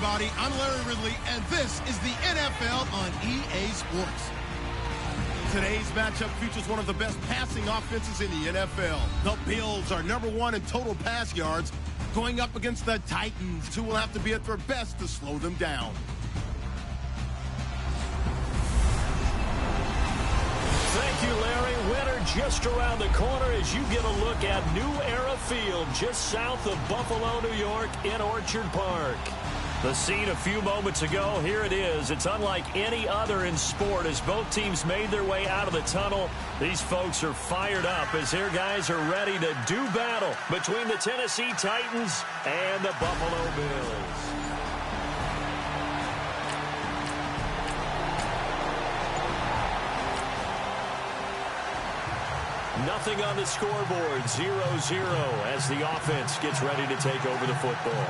everybody. I'm Larry Ridley, and this is the NFL on EA Sports. Today's matchup features one of the best passing offenses in the NFL. The Bills are #1 in total pass yards, going up against the Titans, who will have to be at their best to slow them down. Thank you, Larry. Winter just around the corner as you get a look at New Era Field just south of Buffalo, New York in Orchard Park. The scene a few moments ago, here it is. It's unlike any other in sport as both teams made their way out of the tunnel. These folks are fired up as their guys are ready to do battle between the Tennessee Titans and the Buffalo Bills. Nothing on the scoreboard, 0-0 as the offense gets ready to take over the football.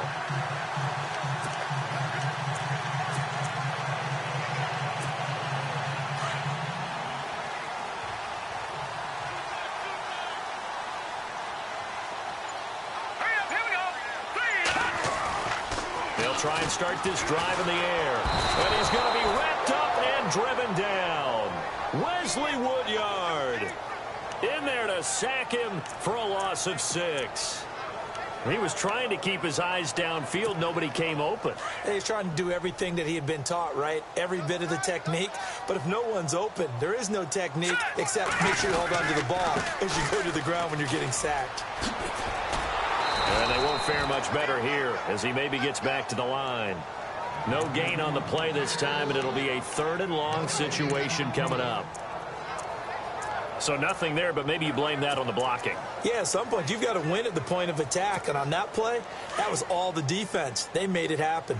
They'll try and start this drive in the air. And he's going to be wrapped up and driven down. Wesley Woodyard in there to sack him for a loss of 6. He was trying to keep his eyes downfield. Nobody came open. He's trying to do everything that he had been taught, right? Every bit of the technique. But if no one's open, there is no technique except make sure you hold on to the ball as you go to the ground when you're getting sacked. And they won't fare much better here as he maybe gets back to the line. No gain on the play this time, and it'll be a 3rd and long situation coming up. So nothing there, but maybe you blame that on the blocking. Yeah, at some point, you've got to win at the point of attack. And on that play, that was all the defense. They made it happen.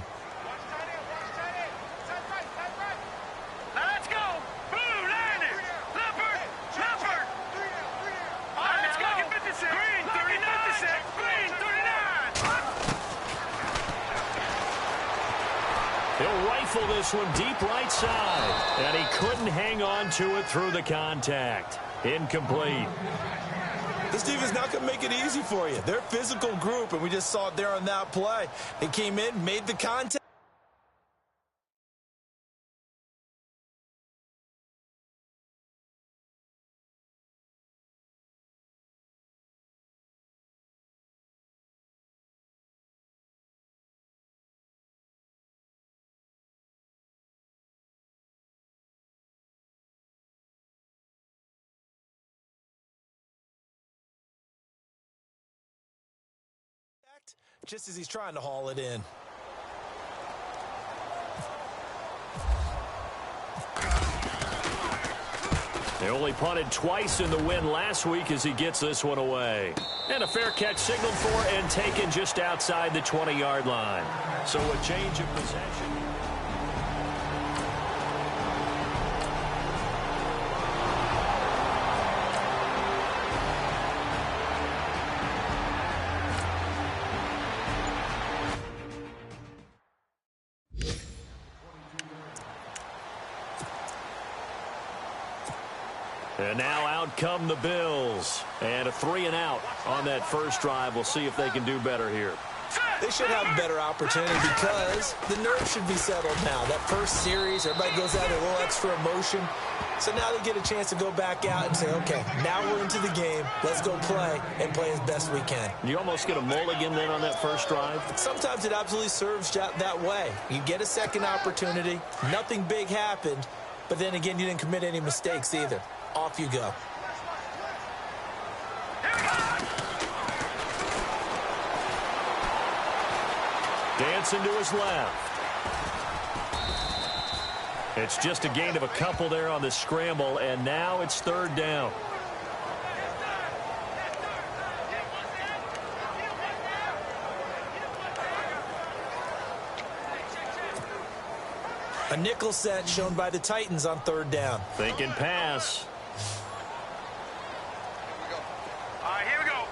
Let's go. Blue, Landon. Leopard. Leopard. All right, let's go. Green, 39. Green, 39. He'll rifle this one deep right side. And he couldn't hang on to it through the contact. Incomplete. This team is not going to make it easy for you. They're a physical group, and we just saw it there on that play. They came in, made the contact. Just as he's trying to haul it in. They only punted twice in the win last week as he gets this one away. And a fair catch signaled for and taken just outside the 20-yard line. So a change of possession. And now out come the Bills. And a 3-and-out on that first drive. We'll see if they can do better here. They should have a better opportunity because the nerves should be settled now. That first series, everybody goes out with a little extra emotion. So now they get a chance to go back out and say, okay, now we're into the game. Let's go play and play as best we can. You almost get a mulligan then on that first drive? Sometimes it absolutely serves that way. You get a second opportunity. Nothing big happened. But then again, you didn't commit any mistakes either. Off you go. Dancing to his left. It's just a gain of a couple there on the scramble, and now it's 3rd down. A nickel set shown by the Titans on 3rd down. Thinking pass. All right, here we go.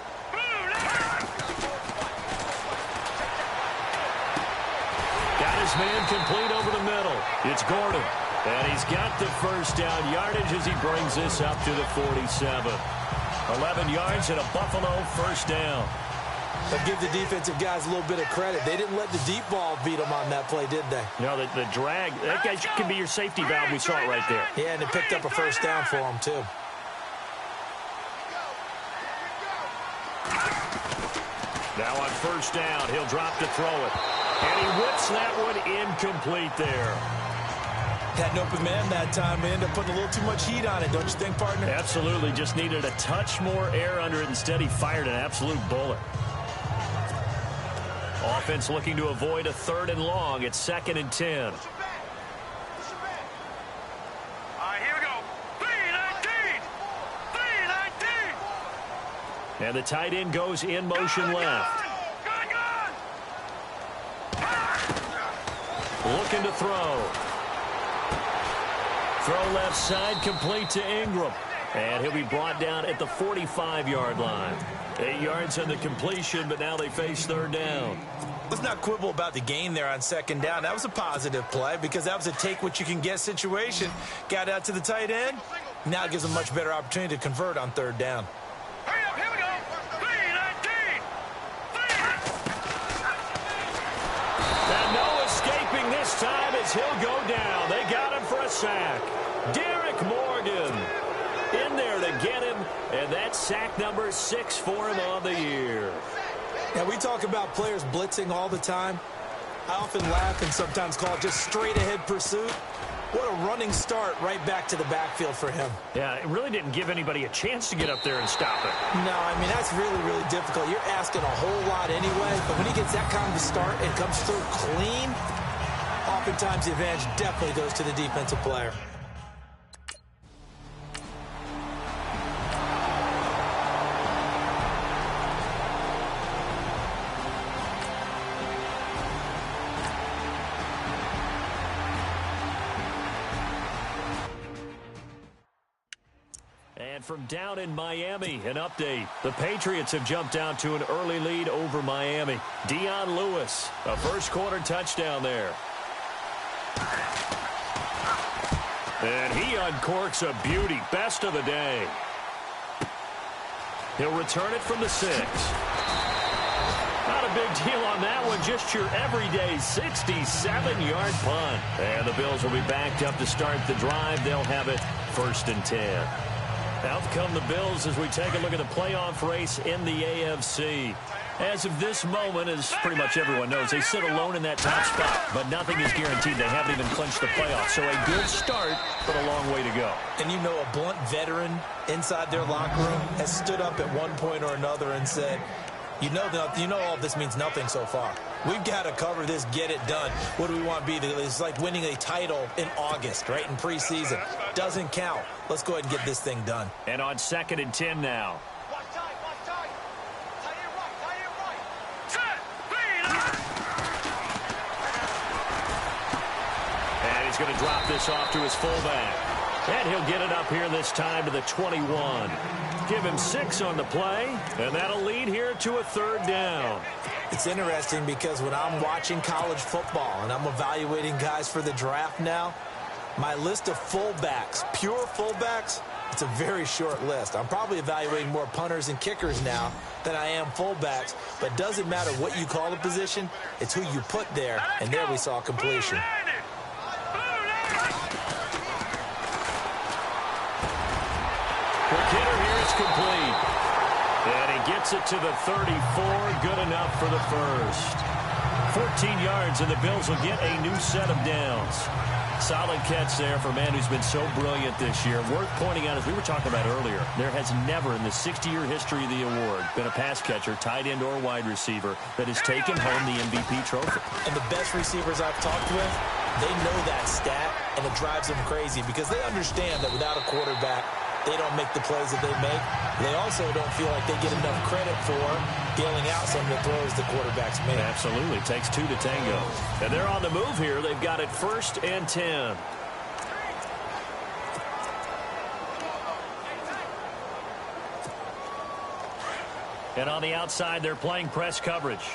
Got his man complete over the middle. It's Gordon. And he's got the first down yardage as he brings this up to the 47. 11 yards and a Buffalo first down. But give the defensive guys a little bit of credit. They didn't let the deep ball beat them on that play, did they? No, the drag, that guy can be your safety valve. We saw it right there. Yeah, and it picked up a first down for him, too. Now on first down, he'll drop to throw it. And he whips that one incomplete there. Had an open man that time. They ended up putting a little too much heat on it, don't you think, partner? Absolutely. Just needed a touch more air under it. Instead, he fired an absolute bullet. Offense looking to avoid a 3rd and long. It's 2nd and 10. All right, here we go. 3-19. 3-19. And the tight end goes in motion left. Looking to throw. Throw left side, complete to Ingram. And he'll be brought down at the 45-yard line. 8 yards on the completion, but now they face 3rd down. Let's not quibble about the gain there on 2nd down. That was a positive play because that was a take-what-you-can-get situation. Got out to the tight end. Now it gives them a much better opportunity to convert on 3rd down. Hurry up, here we go. 3-19. And no escaping this time as he'll go down. They got him for a sack. Derek Morgan in there to get him, and that's sack number 6 for him on the year. Now, we talk about players blitzing all the time. I often laugh and sometimes call it just straight-ahead pursuit. What a running start right back to the backfield for him. Yeah, it really didn't give anybody a chance to get up there and stop it. No, I mean, that's really, really difficult. You're asking a whole lot anyway, but when he gets that kind of a start and comes through clean, oftentimes the advantage definitely goes to the defensive player. And from down in Miami, an update. The Patriots have jumped out to an early lead over Miami. Dion Lewis, a first-quarter touchdown there. And he uncorks a beauty. Best of the day. He'll return it from the 6. Not a big deal on that one. Just your everyday 67-yard punt. And the Bills will be backed up to start the drive. They'll have it 1st and 10. Out come the Bills as we take a look at the playoff race in the AFC. As of this moment, as pretty much everyone knows, they sit alone in that top spot, but nothing is guaranteed. They haven't even clinched the playoffs, so a good start, but a long way to go. And you know, a blunt veteran inside their locker room has stood up at one point or another and said, you know all of this means nothing so far. We've got to cover this, get it done. What do we want to be? It's like winning a title in August, right, in preseason. Doesn't count. Let's go ahead and get this thing done. And on 2nd and 10 now. Watch tight, watch tight. Tight end right. Set, And he's going to drop this off to his fullback. And he'll get it up here this time to the 21. Give him 6 on the play, and that'll lead here to a 3rd down. It's interesting because when I'm watching college football and I'm evaluating guys for the draft now, my list of fullbacks, pure fullbacks, it's a very short list. I'm probably evaluating more punters and kickers now than I am fullbacks, but it doesn't matter what you call the position, it's who you put there, and there we saw completion. Quick hitter here is complete. And he gets it to the 34. Good enough for the first. 14 yards, and the Bills will get a new set of downs. Solid catch there for a man who's been so brilliant this year. Worth pointing out, as we were talking about earlier, there has never in the 60-year history of the award been a pass catcher, tight end or wide receiver, that has taken home the MVP trophy. And the best receivers I've talked with, they know that stat, and it drives them crazy because they understand that without a quarterback, they don't make the plays that they make. They also don't feel like they get enough credit for bailing out some of the throws the quarterbacks make. Absolutely. Takes 2 to tango. And they're on the move here. They've got it 1st and 10. And on the outside, they're playing press coverage.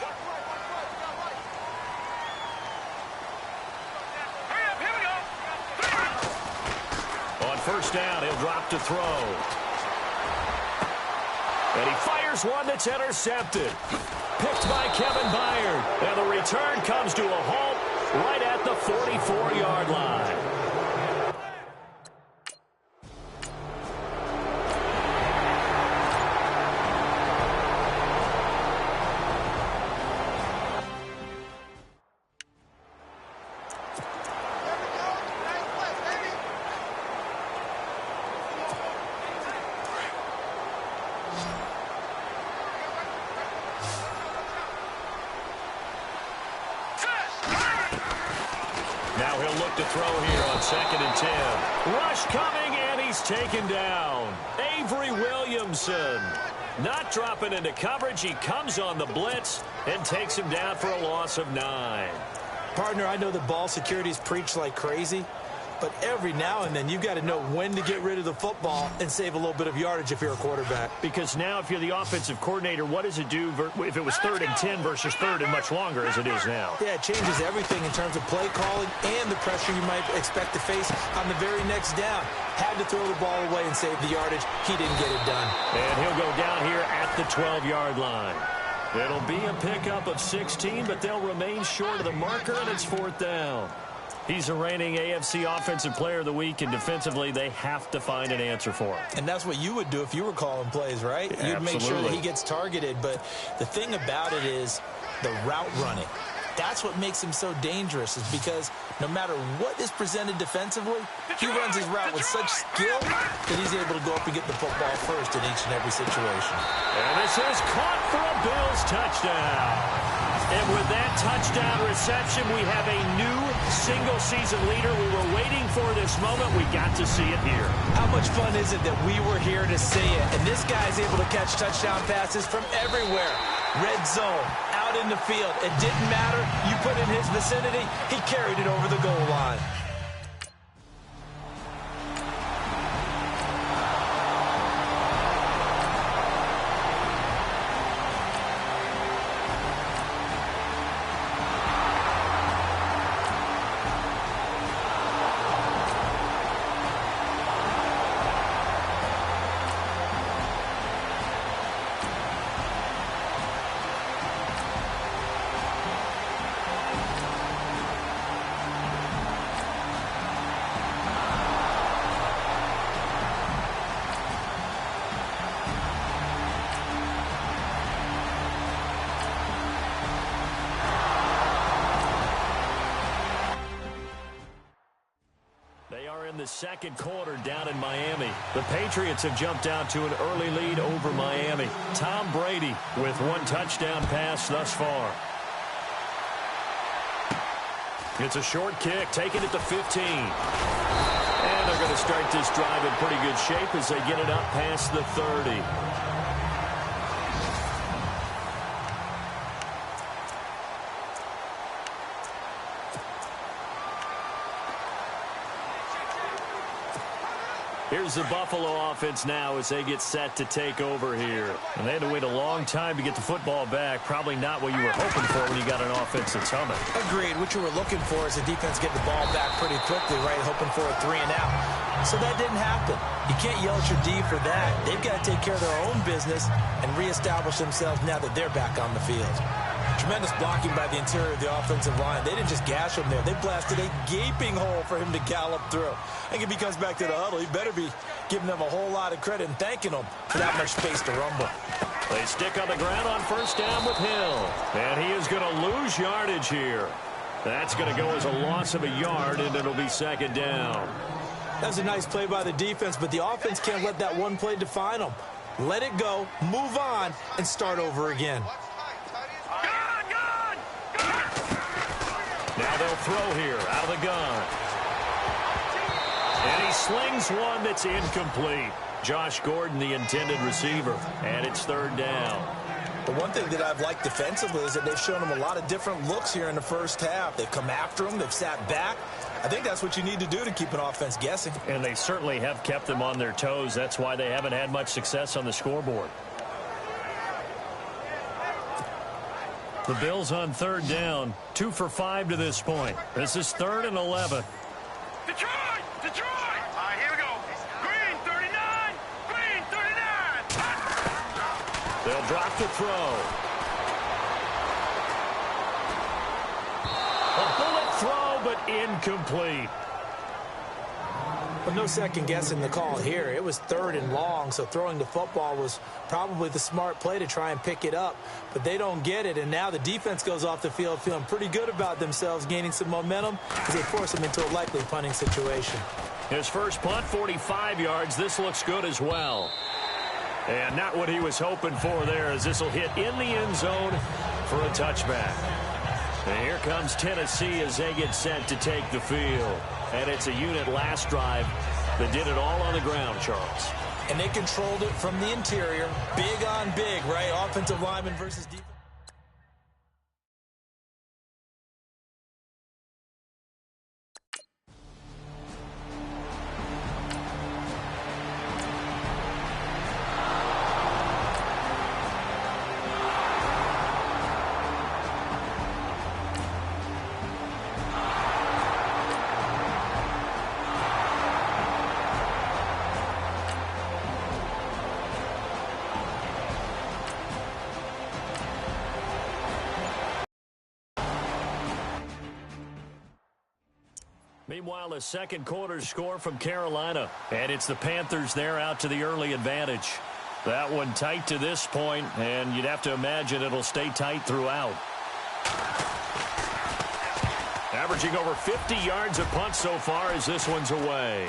On 1st down, he'll drop to throw. And he fires one that's intercepted. Picked by Kevin Byard. And the return comes to a halt right at the 44-yard line. Now he'll look to throw here on 2nd and 10. Rush coming, and he's taken down. Avery Williamson not dropping into coverage. He comes on the blitz and takes him down for a loss of 9. Partner, I know the ball security is preached like crazy, but every now and then you've got to know when to get rid of the football and save a little bit of yardage if you're a quarterback. Because now if you're the offensive coordinator, what does it do if it was 3rd and 10 versus 3rd and much longer as it is now? Yeah, it changes everything in terms of play calling and the pressure you might expect to face on the very next down. Had to throw the ball away and save the yardage. He didn't get it done. And he'll go down here at the 12-yard line. It'll be a pickup of 16, but they'll remain short of the marker, and it's 4th down. He's a reigning AFC Offensive Player of the Week, and defensively, they have to find an answer for him. And that's what you would do if you were calling plays, right? Absolutely. You'd make sure that he gets targeted. But the thing about it is the route running. That's what makes him so dangerous, is because no matter what is presented defensively, he runs his route with such skill that he's able to go up and get the football first in each and every situation. And this is caught for a Bills touchdown. And with that touchdown reception, we have a new single-season leader. We were waiting for this moment. We got to see it here. How much fun is it that we were here to see it? And this guy's able to catch touchdown passes from everywhere. Red zone, out in the field. It didn't matter. You put in his vicinity, he carried it over the goal line. The second quarter down in Miami. The Patriots have jumped out to an early lead over Miami. Tom Brady with 1 touchdown pass thus far. It's a short kick, taking it to 15. And they're going to start this drive in pretty good shape as they get it up past the 30. Here's the Buffalo offense now as they get set to take over here. And they had to wait a long time to get the football back. Probably not what you were hoping for when you got an offense that's humming. Agreed. What you were looking for is the defense get the ball back pretty quickly, right? Hoping for a 3 and out. So that didn't happen. You can't yell at your D for that. They've got to take care of their own business and reestablish themselves now that they're back on the field. Tremendous blocking by the interior of the offensive line. They didn't just gash him there. They blasted a gaping hole for him to gallop through. I think if he comes back to the huddle, he better be giving them a whole lot of credit and thanking them for that much space to rumble. They stick on the ground on 1st down with Hill. And he is going to lose yardage here. That's going to go as a loss of a yard, and it'll be 2nd down. That was a nice play by the defense, but the offense can't let that one play define them. Let it go, move on, and start over again. Now they'll throw here out of the gun. And he slings one that's incomplete. Josh Gordon, the intended receiver. And it's 3rd down. The one thing that I've liked defensively is that they've shown him a lot of different looks here in the first half. They've come after him. They've sat back. I think that's what you need to do to keep an offense guessing. And they certainly have kept them on their toes. That's why they haven't had much success on the scoreboard. The Bills on 3rd down. 2 for 5 to this point. This is 3rd and 11. Detroit! Detroit! All right, here we go. Green 39! Green 39! They'll drop the throw. A bullet throw, but incomplete. But no second guessing the call here. It was 3rd and long, so throwing the football was probably the smart play to try and pick it up. But they don't get it, and now the defense goes off the field feeling pretty good about themselves, gaining some momentum as they force them into a likely punting situation. His first punt, 45 yards. This looks good as well. And not what he was hoping for there, as this will hit in the end zone for a touchback. And here comes Tennessee as they get set to take the field. And it's a unit last drive that did it all on the ground, Charles. And they controlled it from the interior. Big on big, right? Offensive lineman versus defense. Meanwhile, a second quarter score from Carolina. And it's the Panthers there out to the early advantage. That one tight to this point, and you'd have to imagine it'll stay tight throughout. Averaging over 50 yards a punt so far as this one's away.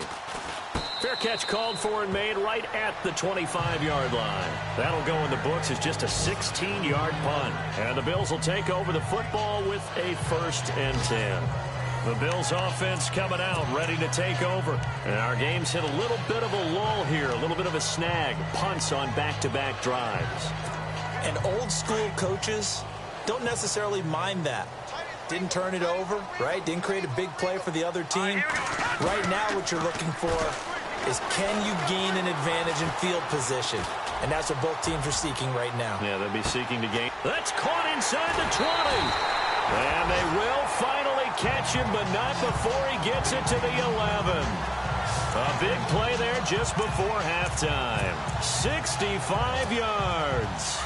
Fair catch called for and made right at the 25-yard line. That'll go in the books as just a 16-yard punt. And the Bills will take over the football with a 1st and 10. The Bills offense coming out, ready to take over. And our game's hit a little bit of a lull here, a little bit of a snag. Punts on back-to-back drives. And old-school coaches don't necessarily mind that. Didn't turn it over, right? Didn't create a big play for the other team. Right now what you're looking for is, can you gain an advantage in field position? And that's what both teams are seeking right now. Yeah, they'll be seeking to gain. That's caught inside the 20. And they will finally catch him, but not before he gets it to the 11. A big play there just before halftime. 65 yards.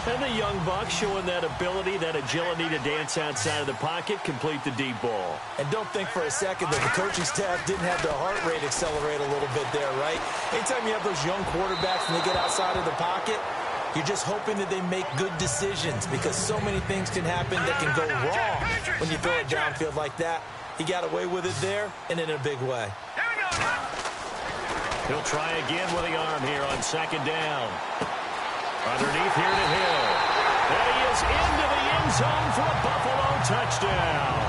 And the young buck showing that ability, that agility to dance outside of the pocket, complete the deep ball. And don't think for a second that the coaching staff didn't have their heart rate accelerate a little bit there, right? Anytime you have those young quarterbacks and they get outside of the pocket, you're just hoping that they make good decisions, because so many things can happen that can go wrong when you throw it downfield like that. He got away with it there, and in a big way. He'll try again with the arm here on 2nd down. Underneath here to Hill. And he is into the end zone for a Buffalo touchdown.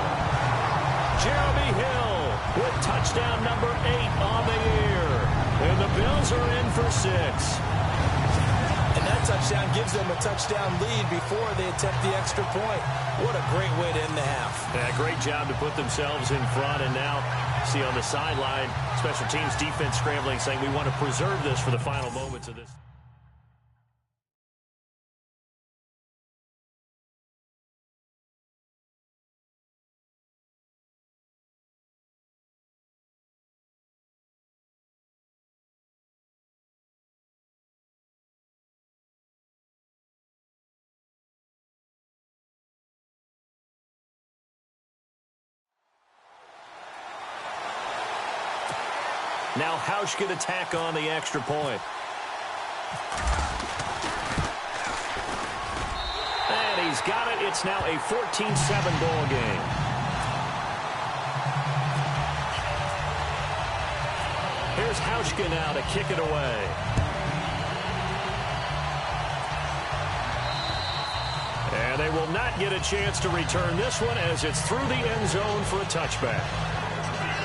Jeremy Hill with touchdown number 8 on the year. And the Bills are in for 6. And that touchdown gives them a touchdown lead before they attempt the extra point. What a great way to end the half. Yeah, great job to put themselves in front. And now, see on the sideline, special teams defense scrambling, saying we want to preserve this for the final moments of this. Now Hausch can attack on the extra point. And he's got it. It's now a 14-7 ball game. Here's Hauschka now to kick it away. And they will not get a chance to return this one as it's through the end zone for a touchback.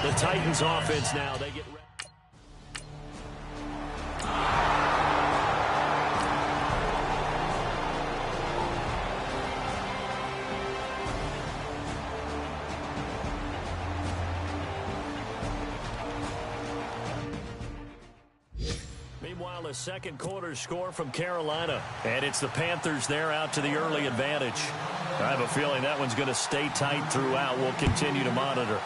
The Titans offense now, they get ready. Meanwhile, a second quarter score from Carolina. And it's the Panthers there out to the early advantage. I have a feeling that one's going to stay tight throughout. We'll continue to monitor.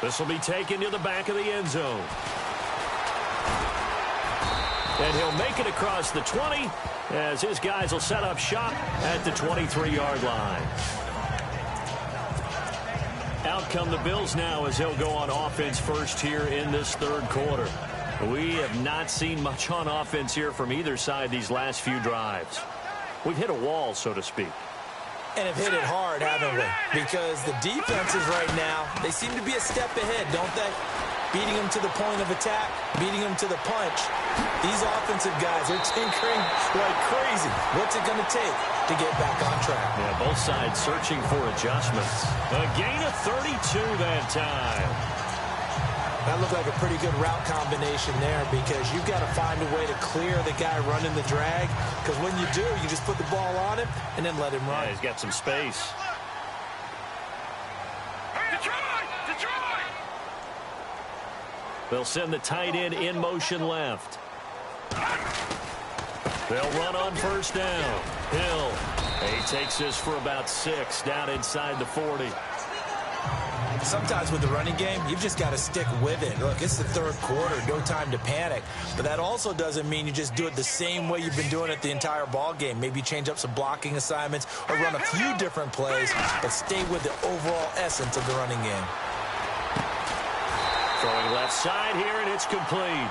This will be taken to the back of the end zone. And he'll make it across the 20 as his guys will set up shop at the 23-yard line. Out come the Bills now as they'll go on offense first here in this third quarter. We have not seen much on offense here from either side these last few drives. We've hit a wall, so to speak. And have hit it hard, haven't we? Because the defenses right now, they seem to be a step ahead, don't they? Beating them to the point of attack, beating them to the punch. These offensive guys are tinkering like crazy. What's it going to take to get back on track? Yeah, both sides searching for adjustments. A gain of 32 that time. That looked like a pretty good route combination there because you've got to find a way to clear the guy running the drag. Because when you do, you just put the ball on him and then let him run. Yeah, he's got some space. Detroit! They'll send the tight end in motion left. They'll run on first down. Hill. He takes this for about 6 down inside the 40. Sometimes with the running game, you've just got to stick with it. Look, it's the third quarter, no time to panic. But that also doesn't mean you just do it the same way you've been doing it the entire ball game. Maybe change up some blocking assignments or run a few different plays, but stay with the overall essence of the running game. Throwing left side here, and it's complete.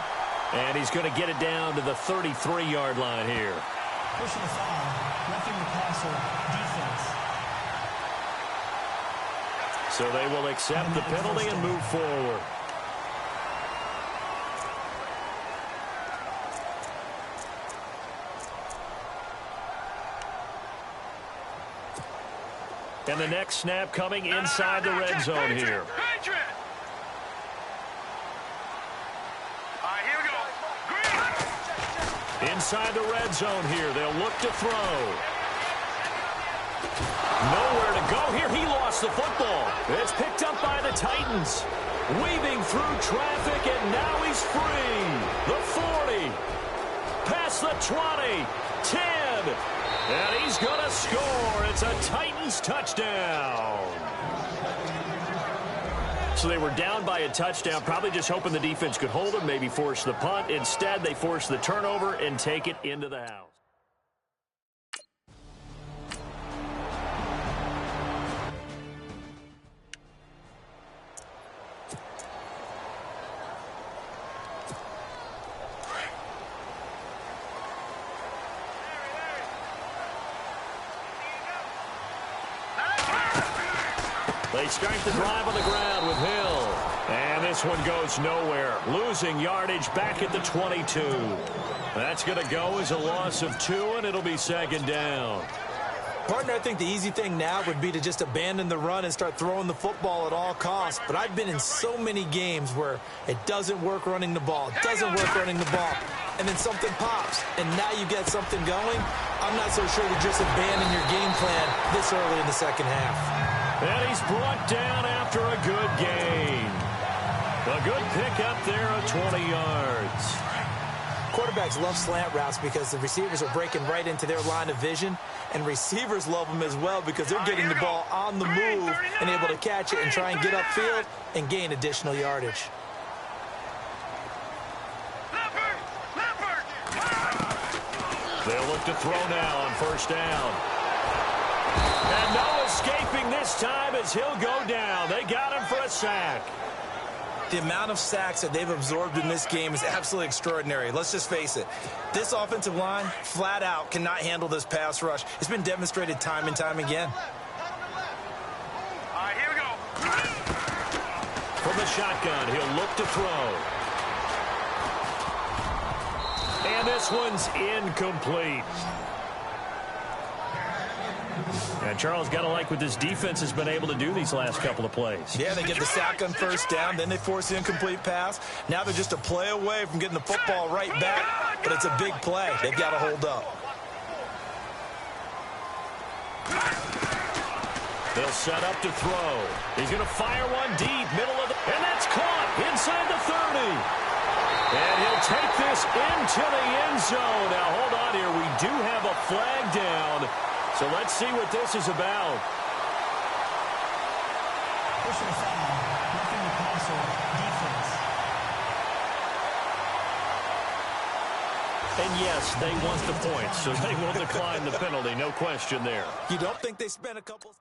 And he's going to get it down to the 33-yard line here. Pushing the foul, roughing the passer, defense. So they will accept the penalty and move forward. And the next snap coming inside the red zone here. Inside the red zone here. They'll look to throw. Nowhere to go here. He lost the football. It's picked up by the Titans. Weaving through traffic, and now he's free. The 40. Past the 20. 10. And he's going to score. It's a Titans touchdown. So they were down by a touchdown, probably just hoping the defense could hold them, maybe force the punt. Instead, they force the turnover and take it into the house. They start the drive on the ground with Hill. And this one goes nowhere. Losing yardage back at the 22. That's going to go as a loss of 2, and it'll be second down. Partner, I think the easy thing now would be to just abandon the run and start throwing the football at all costs. But I've been in so many games where it doesn't work running the ball. It doesn't work running the ball. And then something pops, and now you get something going. I'm not so sure to just abandon your game plan this early in the second half. And he's brought down after a good gain. A good pickup there of 20 yards. Quarterbacks love slant routes because the receivers are breaking right into their line of vision, and receivers love them as well because they're getting the ball on the move and able to catch it and try and get upfield and gain additional yardage. They'll look to throw now on first down. And no escaping this time as he'll go down. They got him for a sack. The amount of sacks that they've absorbed in this game is absolutely extraordinary. Let's just face it. This offensive line, flat out, cannot handle this pass rush. It's been demonstrated time and time again. All right, here we go. From the shotgun, he'll look to throw. And this one's incomplete. And Charles, got to like what this defense has been able to do these last couple of plays. Yeah, they get the sack on first down, then they force the incomplete pass. Now they're just a play away from getting the football right back, but it's a big play. They've got to hold up. They'll set up to throw. He's going to fire one deep, middle of the... And that's caught inside the 30. And he'll take this into the end zone. Now, hold on here. We do have a flag down. So let's see what this is about. Pushing the foul, roughing the passer, defense. And yes, they want the points, so they will decline the penalty. No question there. You don't think they spent a couple...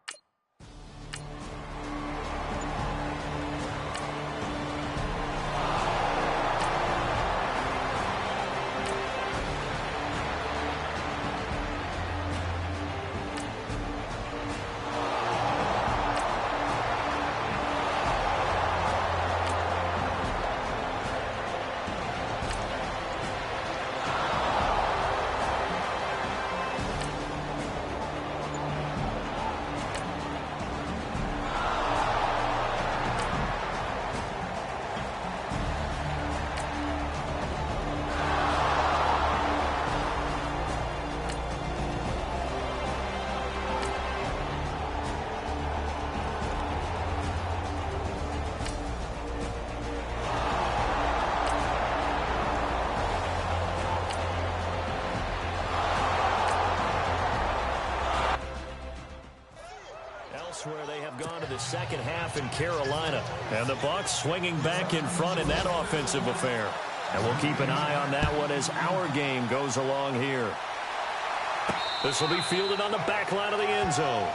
Where they have gone to the second half in Carolina. And the Bucs swinging back in front in that offensive affair. And we'll keep an eye on that one as our game goes along here. This will be fielded on the back line of the end zone.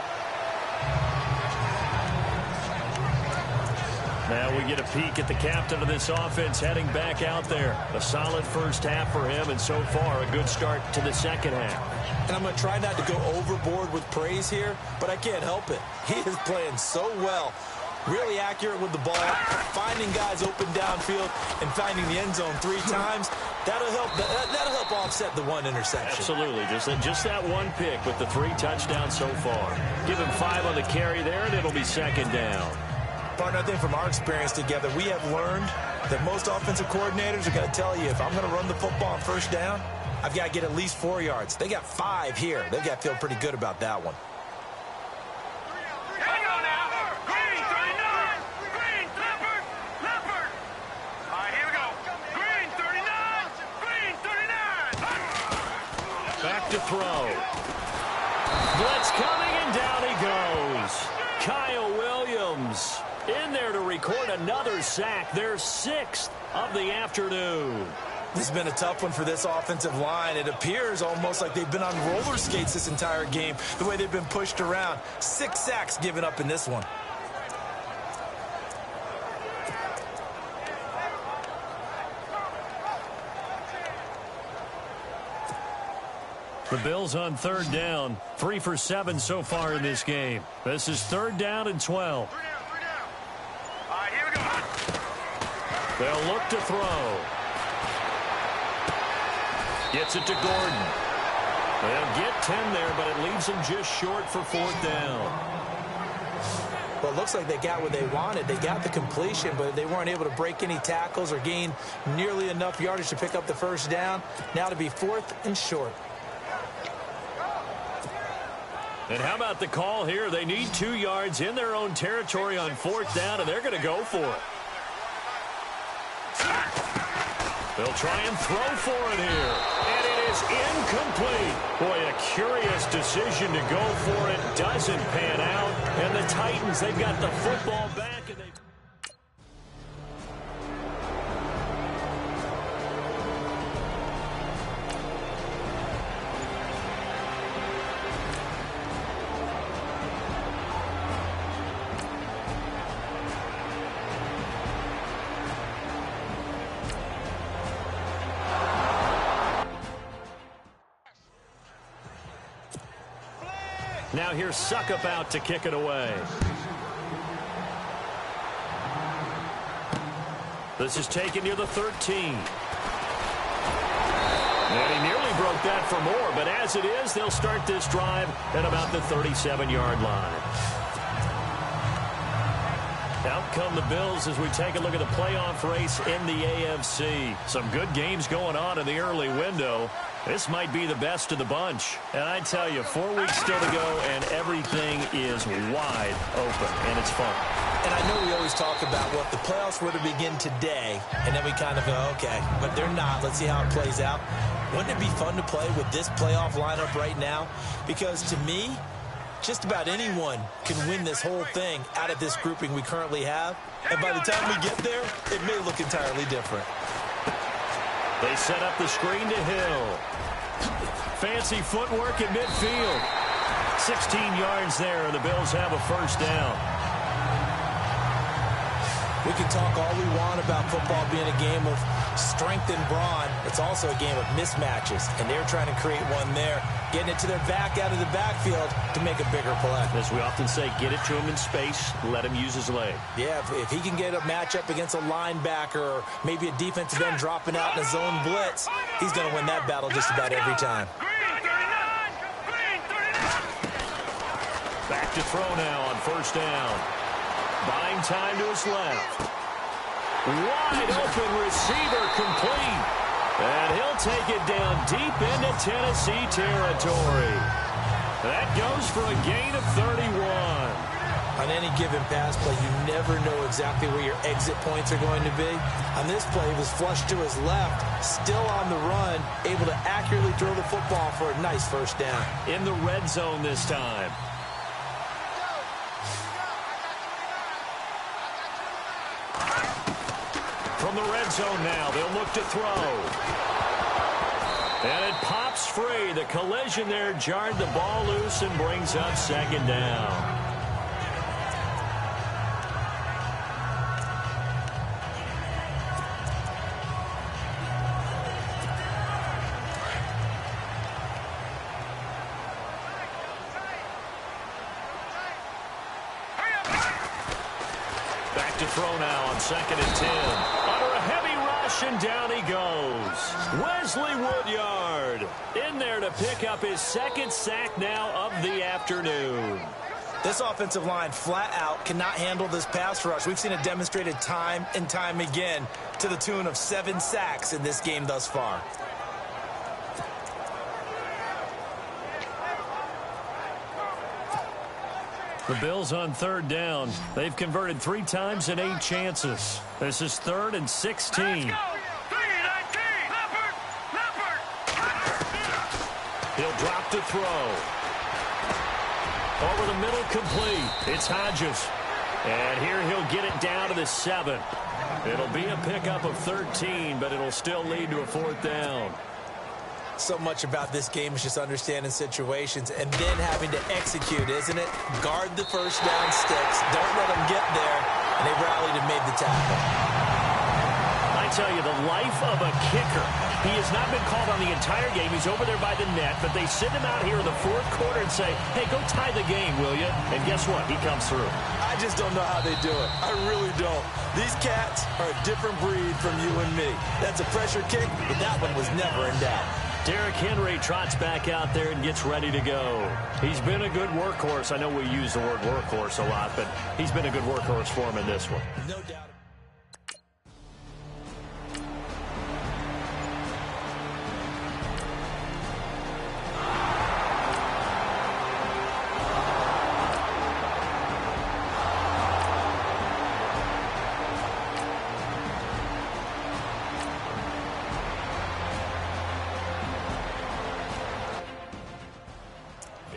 Now we get a peek at the captain of this offense heading back out there. A solid first half for him, and so far a good start to the second half. And I'm going to try not to go overboard with praise here, but I can't help it. He is playing so well. Really accurate with the ball, finding guys open downfield, and finding the end zone 3 times. That'll help offset the 1 interception. Absolutely. Just that 1 pick with the 3 touchdowns so far. Give him 5 on the carry there, and it'll be second down. Partner, I think from our experience together, we have learned that most offensive coordinators are going to tell you, if I'm going to run the football on first down, I've got to get at least 4 yards. They got 5 here. They've got to feel pretty good about that one. Hang on now. Green, 39. Green, Leopard. Leopard. All right, here we go. Green, 39. Green, 39. Back to throw. Blitz coming, and down he goes. Kyle Williams in there to record another sack. Their 6th of the afternoon. This has been a tough one for this offensive line. It appears almost like they've been on roller skates this entire game, the way they've been pushed around. 6 sacks given up in this one. The Bills on 3rd down. 3 for 7 so far in this game. This is 3rd down and 12. 3 down. All right, here we go. They'll look to throw. Gets it to Gordon. They'll get 10 there, but it leaves them just short for 4th down. Well, it looks like they got what they wanted. They got the completion, but they weren't able to break any tackles or gain nearly enough yardage to pick up the first down. Now to be 4th and short. And how about the call here? They need 2 yards in their own territory on 4th down, and they're going to go for it. They'll try and throw for it here. And it is incomplete. Boy, a curious decision to go for it. Doesn't pan out. And the Titans, they've got the football back. And they... Now here's Suckup out to kick it away. This is taken near the 13. And he nearly broke that for more, but as it is, they'll start this drive at about the 37-yard line. Out come the Bills as we take a look at the playoff race in the AFC. Some good games going on in the early window. This might be the best of the bunch. And I tell you, 4 weeks still to go, and everything is wide open, and it's fun. And I know we always talk about, well, if the playoffs were to begin today, and then we kind of go, okay, but they're not. Let's see how it plays out. Wouldn't it be fun to play with this playoff lineup right now? Because to me, just about anyone can win this whole thing out of this grouping we currently have. And by the time we get there, it may look entirely different. They set up the screen to Hill. Fancy footwork at midfield. 16 yards there, and the Bills have a first down. We can talk all we want about football being a game of strength and brawn. It's also a game of mismatches, and they're trying to create one there, getting it to their back out of the backfield to make a bigger play. As we often say, get it to him in space, let him use his leg. Yeah, if he can get a matchup against a linebacker or maybe a defensive end dropping out in a zone blitz, he's going to win that battle just about every time. Back to throw now on first down. Buying time to his left. Wide open receiver complete. And he'll take it down deep into Tennessee territory. That goes for a gain of 31. On any given pass play, you never know exactly where your exit points are going to be. On this play, he was flushed to his left, still on the run, able to accurately throw the football for a nice first down. In the red zone this time. From the red zone now, they'll look to throw. And it pops free. The collision there jarred the ball loose and brings up second down. Back to throw now on 2nd and 10. And down he goes. Wesley Woodyard in there to pick up his second sack now of the afternoon. This offensive line flat out cannot handle this pass rush. We've seen it demonstrated time and time again to the tune of 7 sacks in this game thus far. The Bills on 3rd down. They've converted 3 times in 8 chances. This is 3rd and 16. He'll drop to throw. Over the middle, complete. It's Hodges. And here he'll get it down to the 7. It'll be a pickup of 13, but it'll still lead to a 4th down. So much about this game is just understanding situations and then having to execute, isn't it? Guard the first down sticks. Don't let them get there. And they rallied and made the tackle. I tell you, the life of a kicker. He has not been called on the entire game. He's over there by the net, but they send him out here in the 4th quarter and say, hey, go tie the game, will you? And guess what? He comes through. I just don't know how they do it. I really don't. These cats are a different breed from you and me. That's a pressure kick, but that one was never in doubt. Derrick Henry trots back out there and gets ready to go. He's been a good workhorse. I know we use the word workhorse a lot, but he's been a good workhorse for him in this one. No doubt.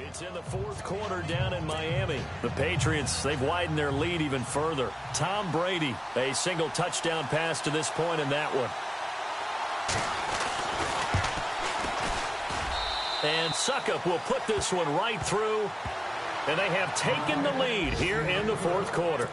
It's in the 4th quarter down in Miami. The Patriots, they've widened their lead even further. Tom Brady, a single touchdown pass to this point in that one. And Suckup will put this one right through. And they have taken the lead here in the 4th quarter.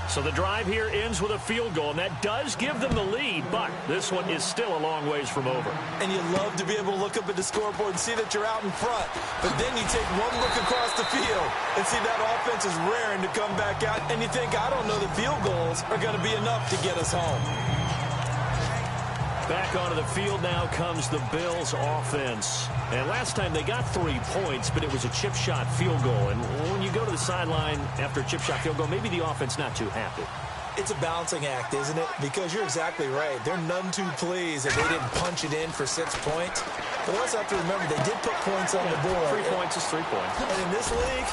So the drive here ends with a field goal, and that does give them the lead, but this one is still a long ways from over. And you love to be able to look up at the scoreboard and see that you're out in front. But then you take one look across the field and see that offense is raring to come back out, and you think, I don't know, the field goals are going to be enough to get us home. Back onto the field now comes the Bills offense. And last time they got 3 points, but it was a chip shot field goal. And when you go to the sideline after a chip shot field goal, maybe the offense not too happy. It's a balancing act, isn't it? Because you're exactly right. They're none too pleased that they didn't punch it in for 6 points. But they also have to remember they did put points on the board. 3 points is 3 points. And in this league,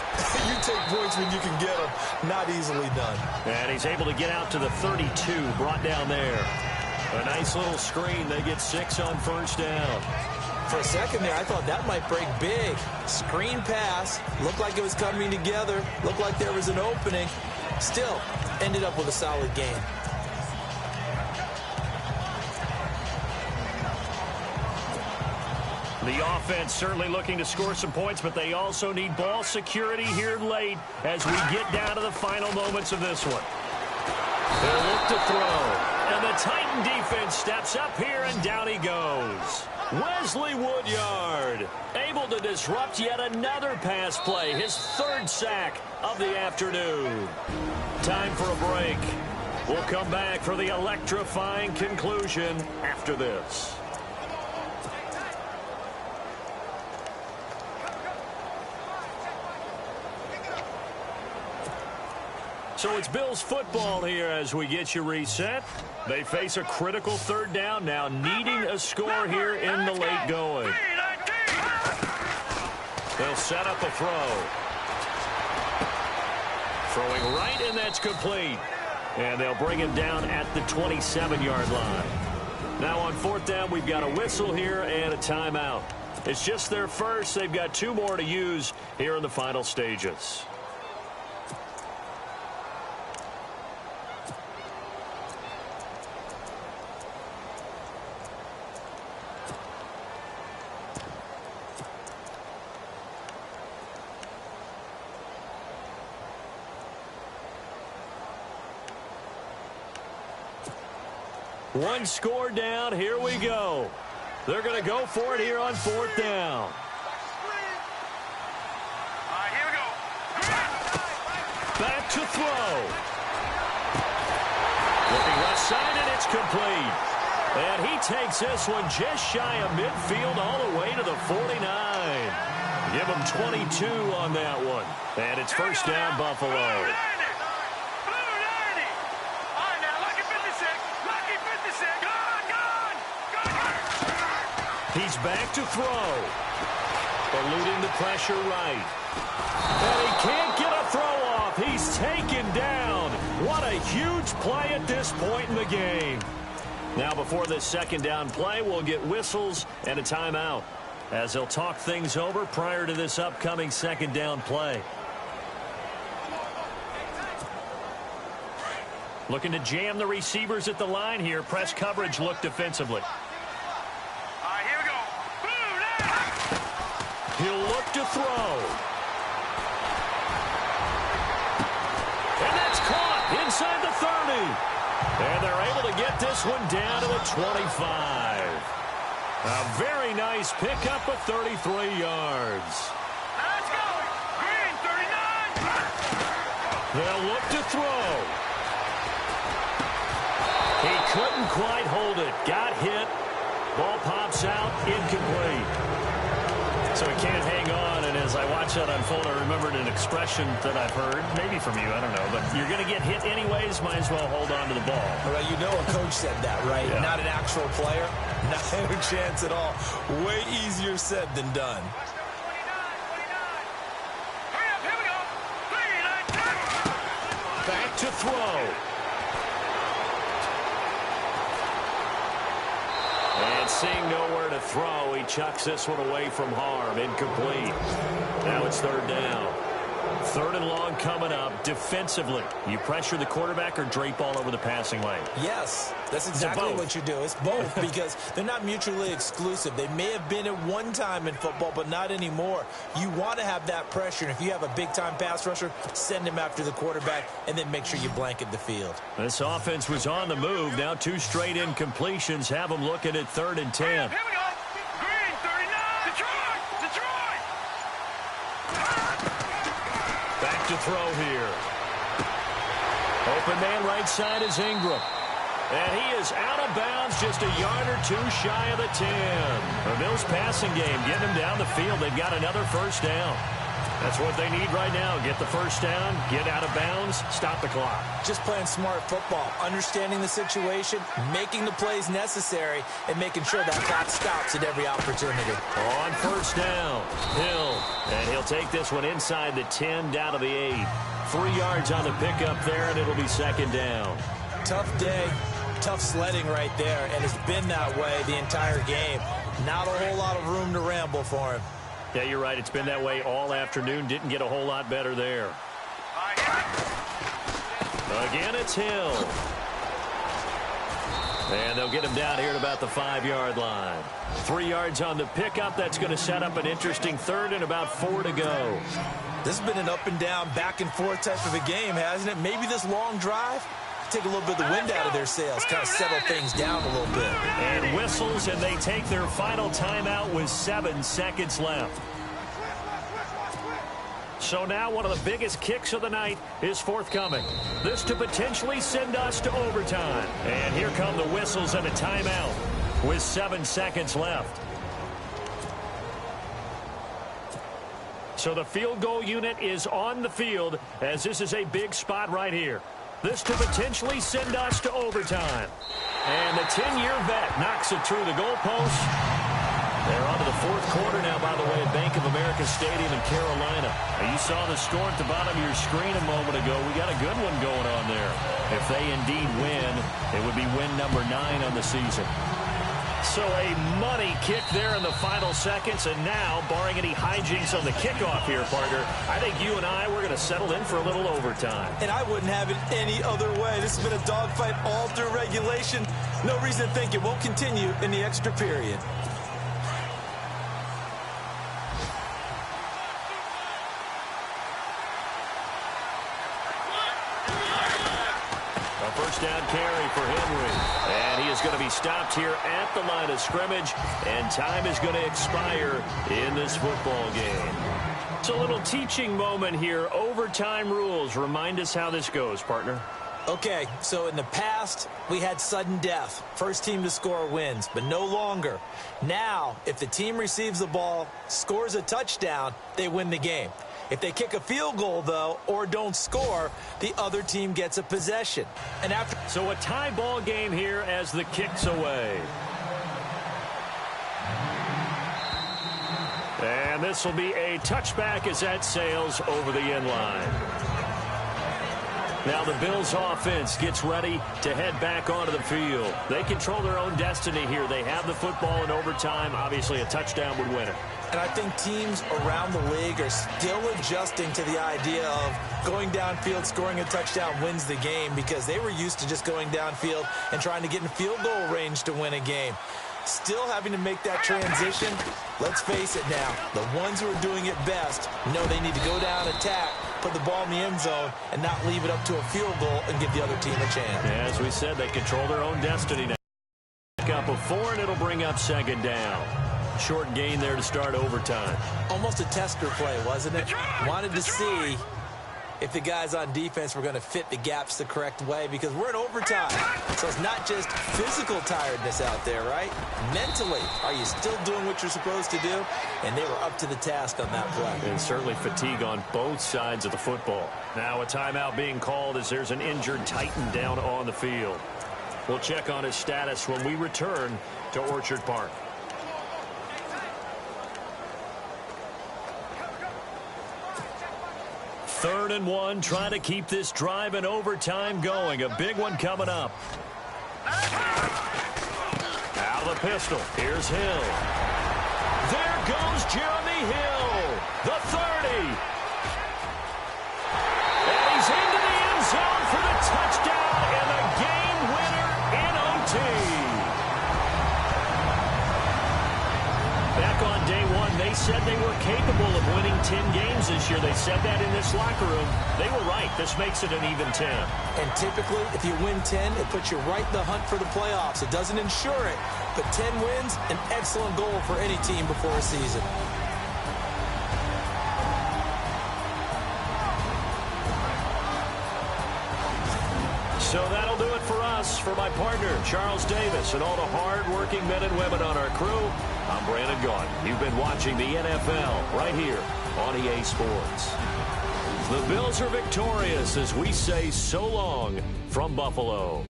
you take points when you can get them. Not easily done. And he's able to get out to the 32, brought down there. A nice little screen. They get 6 on first down. For a second there, I thought that might break big. Screen pass. Looked like it was coming together. Looked like there was an opening. Still, ended up with a solid game. The offense certainly looking to score some points, but they also need ball security here late as we get down to the final moments of this one. They'll look to throw, and the Titan defense steps up here, and down he goes. Wesley Woodyard able to disrupt yet another pass play, his third sack of the afternoon. Time for a break. We'll come back for the electrifying conclusion after this. So it's Bills football here as we get you reset. They face a critical third down now, needing a score here in the late going. They'll set up a throw. Throwing right, and that's complete. And they'll bring him down at the 27-yard line. Now on fourth down, we've got a whistle here and a timeout. It's just their first. They've got 2 more to use here in the final stages. One score down. Here we go. They're going to go for it here on fourth down. Here we go. Back to throw. Looking left side, and it's complete. And he takes this one just shy of midfield all the way to the 49. Give him 22 on that one. And it's first down, Buffalo. He's back to throw. Eluding the pressure right. And he can't get a throw off. He's taken down. What a huge play at this point in the game. Now before this second down play, we'll get whistles and a timeout as they'll talk things over prior to this upcoming second down play. Looking to jam the receivers at the line here. Press coverage look defensively. He'll look to throw. And that's caught inside the 30. And they're able to get this one down to the 25. A very nice pickup of 33 yards. Let's go. Green, 39. They'll look to throw. He couldn't quite hold it. Got hit. Ball pops out. Incomplete. So he can't hang on, and as I watch that unfold, I remembered an expression that I've heard, maybe from you, I don't know, but you're going to get hit anyways, might as well hold on to the ball. Well, you know a coach said that, right? Yeah. Not an actual player. Not a chance at all. Way easier said than done. Here we go. Back to throw. And seeing nowhere to throw, he chucks this one away from harm. Incomplete. Now it's third down. Third and long coming up. Defensively, you pressure the quarterback or drape all over the passing lane? Yes, that's exactly what you do. It's both because they're not mutually exclusive. They may have been at one time in football, but not anymore. You want to have that pressure. And if you have a big-time pass rusher, send him after the quarterback and then make sure you blanket the field. This offense was on the move. Now 2 straight incompletions have them looking at 3rd and 10. Here we go. Green, 39. Detroit. Back to throw here. Open man right side is Ingram. And he is out of bounds just a yard or 2 shy of the 10. The Bills passing game getting them down the field. They've got another first down. That's what they need right now. Get the first down, get out of bounds, stop the clock. Just playing smart football, understanding the situation, making the plays necessary, and making sure that clock stops at every opportunity. On first down, Hill. And he'll take this one inside the 10 down to the 8. 3 yards on the pickup there, and it'll be second down. Tough day, tough sledding right there, and it's been that way the entire game. Not a whole lot of room to ramble for him. Yeah, you're right. It's been that way all afternoon. Didn't get a whole lot better there. Again, it's Hill. And they'll get him down here at about the 5-yard line. 3 yards on the pickup. That's going to set up an interesting third and about 4 to go. This has been an up and down, back and forth type of a game, hasn't it? Maybe this long drive, take a little bit of the wind out of their sails, kind of settle things down a little bit. And whistles, and they take their final timeout with 7 seconds left. So now one of the biggest kicks of the night is forthcoming. This to potentially send us to overtime. And here come the whistles and a timeout with 7 seconds left. So the field goal unit is on the field as this is a big spot right here. This to potentially send us to overtime. And the 10-year vet knocks it through the goalpost. They're on to the fourth quarter now, by the way, at Bank of America Stadium in Carolina. Now, you saw the score at the bottom of your screen a moment ago. We got a good one going on there. If they indeed win, it would be win number 9 on the season. So a money kick there in the final seconds, and now, barring any hijinks on the kickoff here, partner, I think you and I, we're going to settle in for a little overtime. And I wouldn't have it any other way. This has been a dogfight all through regulation. No reason to think it won't continue in the extra period. First down carry for Henry. And he is going to be stopped here at the line of scrimmage. And time is going to expire in this football game. It's a little teaching moment here. Overtime rules. Remind us how this goes, partner. Okay, so in the past, we had sudden death. First team to score wins, but no longer. Now, if the team receives the ball, scores a touchdown, they win the game. If they kick a field goal, though, or don't score, the other team gets a possession. And after, so a tie ball game here as the kick's away. And this will be a touchback as that sails over the end line. Now the Bills offense gets ready to head back onto the field. They control their own destiny here. They have the football in overtime. Obviously, a touchdown would win it. And I think teams around the league are still adjusting to the idea of going downfield, scoring a touchdown wins the game, because they were used to just going downfield and trying to get in field goal range to win a game. Still having to make that transition. Let's face it now, the ones who are doing it best know they need to go down, attack, put the ball in the end zone, and not leave it up to a field goal and give the other team a chance. As we said, they control their own destiny now. Pick up a 4, and it'll bring up second down. Short gain there to start overtime. Almost a tester play, wasn't it? Wanted to see if the guys on defense were going to fit the gaps the correct way, because we're in overtime. So it's not just physical tiredness out there, right? Mentally, are you still doing what you're supposed to do? And they were up to the task on that play. And certainly fatigue on both sides of the football. Now a timeout being called as there's an injured Titan down on the field. We'll check on his status when we return to Orchard Park. Third and 1, trying to keep this drive in overtime going. A big one coming up. Out of the pistol. Here's Hill. There goes Jeremy Hill. The 30. And he's into the end zone for the touchdown and the game winner in OT. Back on day 1, they said they were capable of winning 10 games this year. They said that in this locker room. They were right. This makes it an even 10. And typically, if you win 10, it puts you right in the hunt for the playoffs. It doesn't ensure it, but 10 wins, an excellent goal for any team before a season. So that'll do it for us. For my partner, Charles Davis, and all the hard-working men and women on our crew, I'm Brandon Gaudin. You've been watching the NFL right here on EA Sports. The Bills are victorious as we say so long from Buffalo.